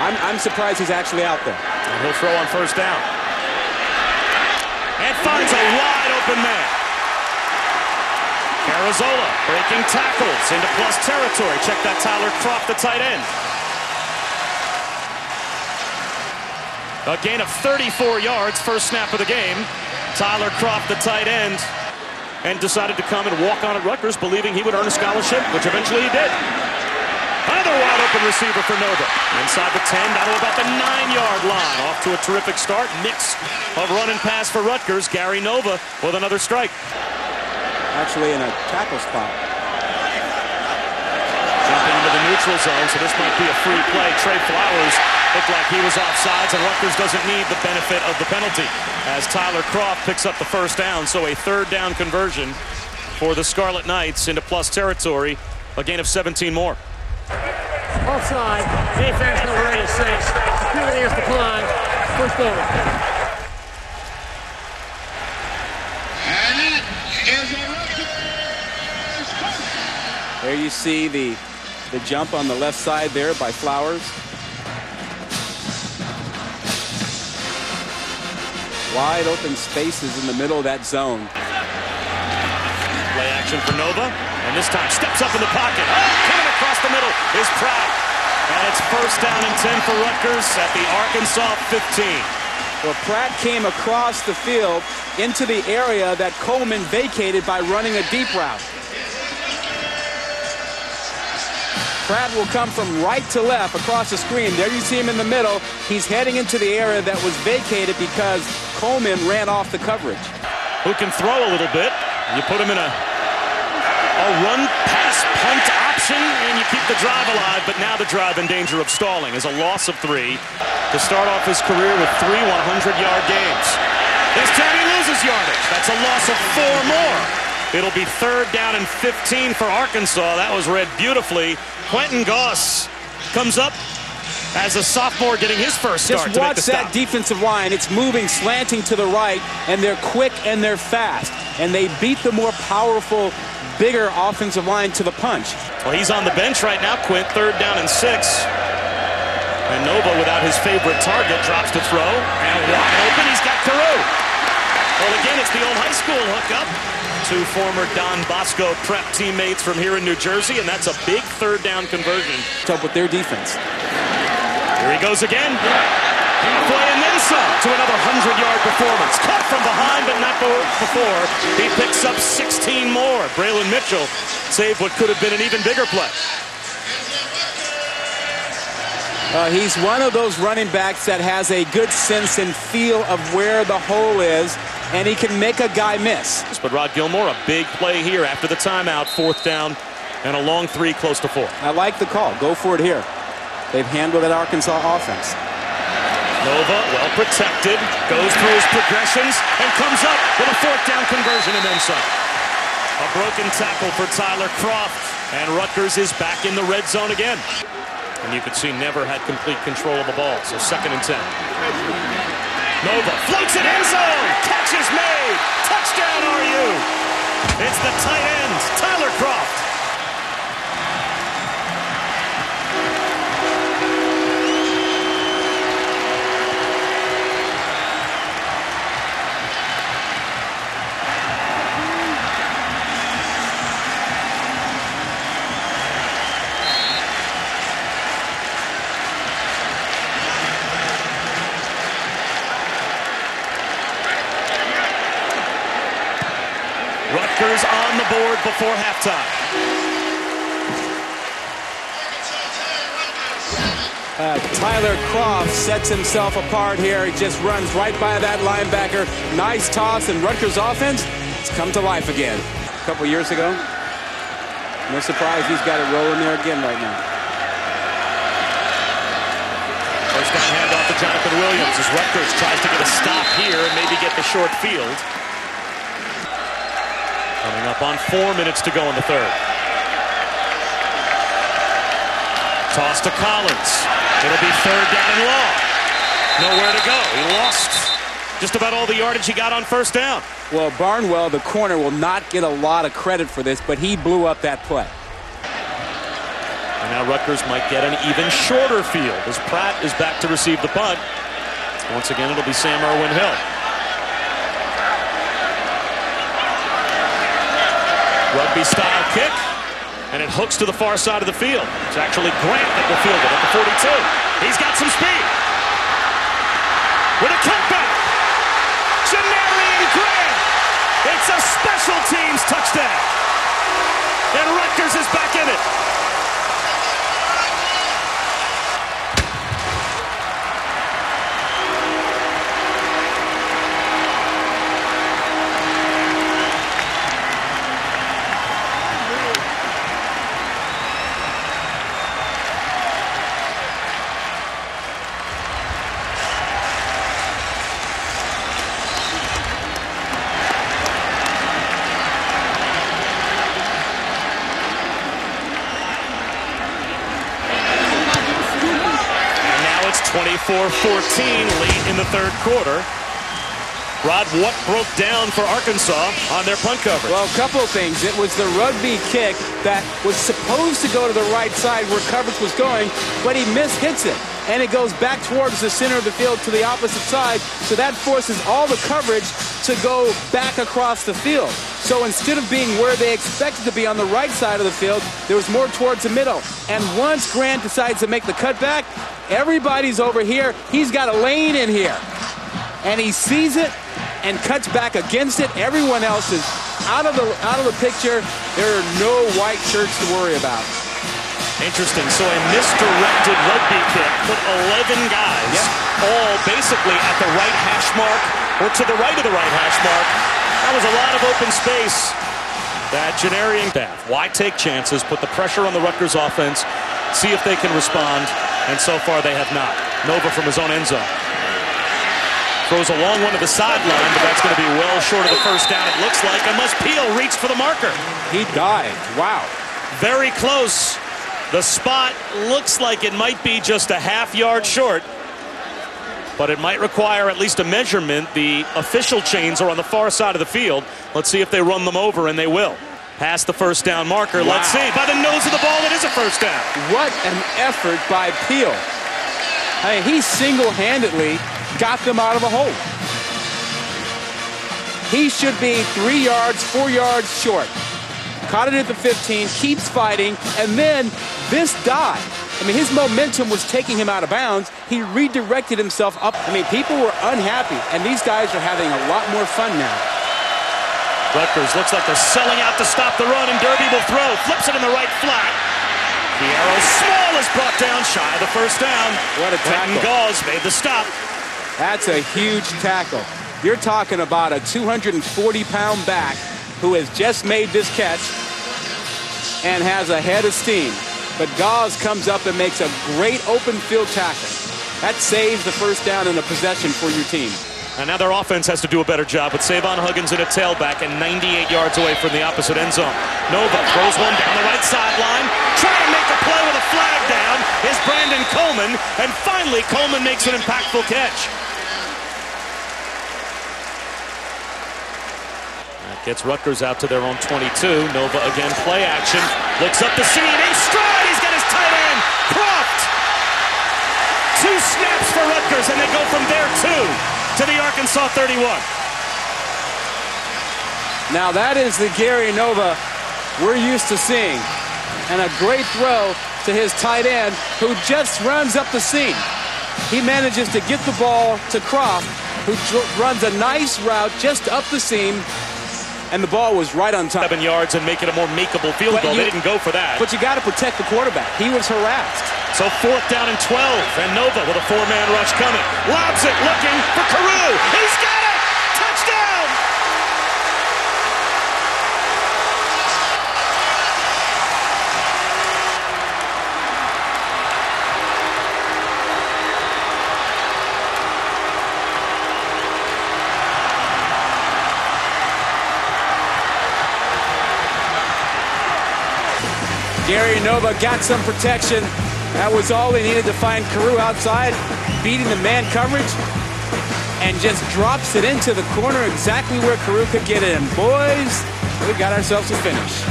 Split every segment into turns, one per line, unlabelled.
I'm surprised he's actually out there.
And he'll throw on first down. And finds a wide open man. Carazola breaking tackles into plus territory. Check that Tyler Croft, the tight end. A gain of 34 yards, first snap of the game. Tyler Croft, the tight end, and decided to come and walk on at Rutgers, believing he would earn a scholarship, which eventually he did. Another wide open receiver for Nova. Inside the 10, down to about the 9-yard line. Off to a terrific start. Mix of run and pass for Rutgers. Gary Nova with another strike.
Actually in a tackle spot.
Jumping into the neutral zone, so this might be a free play. Trey Flowers looked like he was offsides, and Rutgers doesn't need the benefit of the penalty as Tyler Croft picks up the first down. So a third down conversion for the Scarlet Knights into plus territory. A gain of 17 more.
Offside. Defense number 86. Security is declined. First over.
And it is a Rutgers.
There you see the jump on the left side there by Flowers. Wide open spaces in the middle of that zone.
Play action for Nova, and this time steps up in the pocket. Oh, coming across the middle is Pratt. And it's first down and 10 for Rutgers at the Arkansas 15.
Well, Pratt came across the field into the area that Coleman vacated by running a deep route. Pratt will come from right to left across the screen. There you see him in the middle. He's heading into the area that was vacated because Coleman ran off the coverage.
Who can throw a little bit. You put him in a run, pass, punt option, and you keep the drive alive, but now the drive in danger of stalling is a loss of 3 to start off his career with 3 100-yard games. This time he loses yardage. That's a loss of 4 more. It'll be third down and 15 for Arkansas. That was read beautifully. Quentin Goss comes up as a sophomore getting his first start.
Just watch that defensive line. It's moving, slanting to the right, and they're quick and they're fast. And they beat the more powerful, bigger offensive line to the punch.
Well, he's on the bench right now, Quint. Third down and 6. And Nova, without his favorite target, drops to throw. And wide open, he's got Carew. Well, again, it's the old high school hookup. 2 former Don Bosco prep teammates from here in New Jersey, and that's a big third down conversion.
Up with their defense.
Here he goes again. Halfway and then some to another 100-yard performance. Cut from behind, but not before. He picks up 16 more. Braylon Mitchell saved what could have been an even bigger play.
He's one of those running backs that has a good sense and feel of where the hole is, and he can make a guy miss.
But Rod Gilmore, a big play here after the timeout. Fourth down and a long 3 close to 4.
I like the call. Go for it here. They've handled that Arkansas offense.
Nova, well protected, goes through his progressions and comes up with a fourth down conversion and then some. A broken tackle for Tyler Croft, and Rutgers is back in the red zone again. And you can see never had complete control of the ball, so second and 10. Nova floats it end zone, catch is made, touchdown RU. It's the tight end, Tyler Croft. Rutgers on the board before halftime.
Tyler Croft sets himself apart here. He just runs right by that linebacker. Nice toss, and Rutgers offense has come to life again. A couple years ago. No surprise he's got it rolling there again right now.
First down handoff to Jonathan Williams as Rutgers tries to get a stop here and maybe get the short field. Coming up on 4 minutes to go in the third. Toss to Collins. It'll be third down and long. Nowhere to go. He lost just about all the yardage he got on first down.
Well, Barnwell, the corner, will not get a lot of credit for this, but he blew up that play.
And Now Rutgers might get an even shorter field as Pratt is back to receive the punt. Once again, it'll be Sam Irwin-Hill. Rugby-style kick, and it hooks to the far side of the field. It's actually Grant that will field it at the 42. He's got some speed. With a cutback. Janarian Grant. It's a special teams touchdown. And Rutgers is back in it. It's 24-14 late in the third quarter. Rod, what broke down for Arkansas on their punt coverage?
Well, a couple of things. It was the rugby kick that was supposed to go to the right side where coverage was going, but he mishits it. And it goes back towards the center of the field to the opposite side. So that forces all the coverage to go back across the field. So instead of being where they expected to be on the right side of the field, there was more towards the middle. And once Grant decides to make the cutback, everybody's over here. He's got a lane in here. And he sees it and cuts back against it. Everyone else is out of the picture. There are no white shirts to worry about.
Interesting. So a misdirected rugby kick put 11 guys all basically at the right hash mark or to the right of the right hash mark. That was a lot of open space. That Janarian path. Why take chances? Put the pressure on the Rutgers offense. See if they can respond. And so far they have not. Nova from his own end zone. Throws a long one to the sideline, but that's going to be well short of the first down, it looks like, unless Peel reached for the marker.
He dived. Wow.
Very close. The spot looks like it might be just a half-yard short, but it might require at least a measurement. The official chains are on the far side of the field. Let's see if they run them over, and they will. Past the first down marker. Wow. Let's see. By the nose of the ball, it is a first down.
What an effort by Peel. I mean, he single-handedly got them out of a hole. He should be 3 yards, 4 yards short. Caught it at the 15, keeps fighting, and then this dive. I mean, his momentum was taking him out of bounds. He redirected himself up. I mean, people were unhappy, and these guys are having a lot more fun now.
Rutgers looks like they're selling out to stop the run, and Derby will throw. Flips it in the right flat. The arrow small is brought down shy of the first down.
What a tackle.
Quentin Gauze made the stop.
That's a huge tackle. You're talking about a 240-pound back who has just made this catch and has a head of steam. But Gauze comes up and makes a great open field tackle. That saves the first down and a possession for your team.
And now their offense has to do a better job with Savon Huggins in a tailback and 98 yards away from the opposite end zone. Nova throws one down the right sideline. Trying to make a play with a flag down is Brandon Coleman. And finally, Coleman makes an impactful catch. That gets Rutgers out to their own 22. Nova again, play action. Looks up the seam. In stride, he's got his tight end, Croft. 2 snaps for Rutgers, and they go from there, 2. To the Arkansas 31.
Now that is the Gary Nova we're used to seeing. And a great throw to his tight end who just runs up the seam. He manages to get the ball to Croft, who runs a nice route just up the seam. And the ball was right on time.
7 yards and make it a more makeable field goal. They didn't go for that.
But you got to protect the quarterback. He was harassed.
So 4th down and 12. And Nova with a 4-man rush coming. Lobs it, looking for Carew. He's got it! Touchdown!
Gary Nova got some protection. That was all they needed to find Carew outside, beating the man coverage, and just drops it into the corner exactly where Carew could get it. And boys, we got ourselves a finish.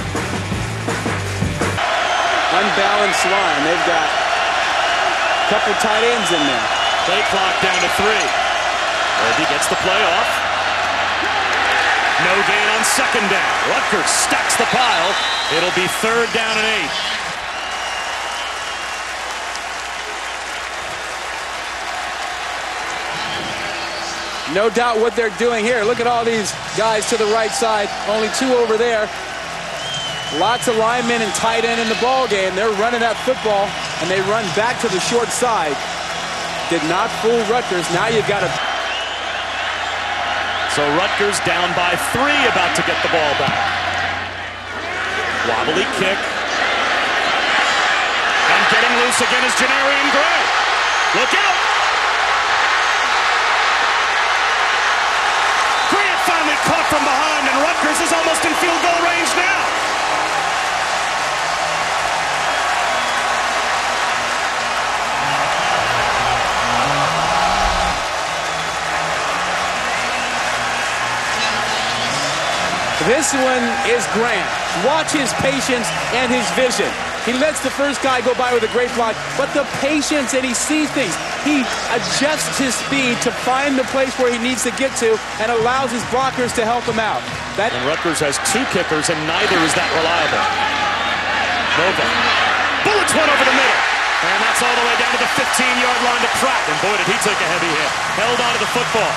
unbalanced line. They've got a couple tight ends in there.
Play clock down to 3. Irby gets the play off. No gain on second down. Rutgers stacks the pile. It'll be 3rd down and 8.
No doubt what they're doing here. Look at all these guys to the right side. Only 2 over there. Lots of linemen and tight end in the ball game. They're running that football, and they run back to the short side. Did not fool Rutgers. Now you've got to...
So Rutgers down by 3, about to get the ball back. Wobbly kick. And getting loose again is Janarian Gray. Look out! Grant finally caught from behind, and Rutgers is almost in field goal range now.
This one is Grant. Watch his patience and his vision. He lets the first guy go by with a great block, but the patience, and he sees things. He adjusts his speed to find the place where he needs to get to and allows his blockers to help him out.
And Rutgers has 2 kickers, and neither is that reliable. Nova. Bullets one over the middle. And that's all the way down to the 15-yard line to Pratt. And boy, did he take a heavy hit. Held onto the football.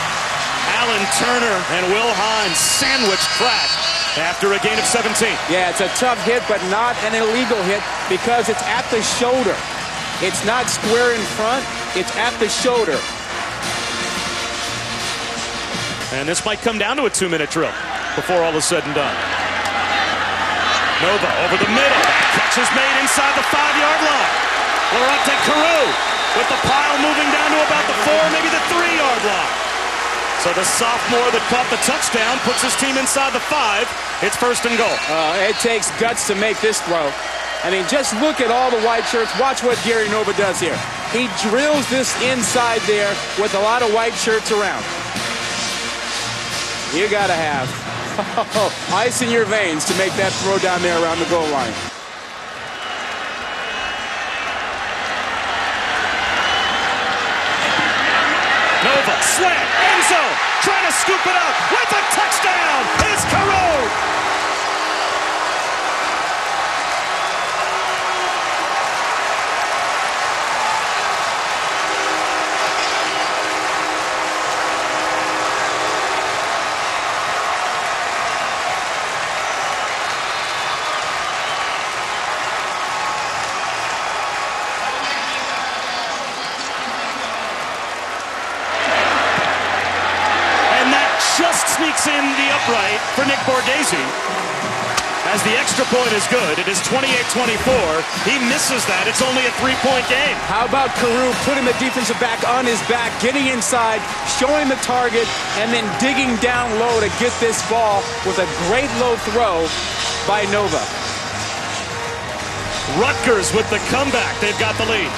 Alan Turner and Will Hines sandwiched Pratt after a gain of 17.
Yeah, it's a tough hit, but not an illegal hit because it's at the shoulder. It's not square in front, it's at the shoulder.
And this might come down to a 2-minute drill before all is said and done. Nova over the middle. Catch is made inside the 5-yard line. Laurent Carew with the pile moving down to about the 4, maybe the 3-yard line. So the sophomore that caught the touchdown puts his team inside the 5. It's 1st and goal.
It takes guts to make this throw. I mean, just look at all the white shirts. Watch what Gary Nova does here. He drills this inside there with a lot of white shirts around. You got to have ice in your veins to make that throw down there around the goal line.
Nova, slant, end zone, trying to scoop it up with a touchdown. It's Carew. Just sneaks in the upright for Nick Borghese. As the extra point is good, it is 28-24. He misses that. It's only a 3-point game.
How about Carew putting the defensive back on his back, getting inside, showing the target, and then digging down low to get this ball with a great low throw by Nova.
Rutgers with the comeback. They've got the lead.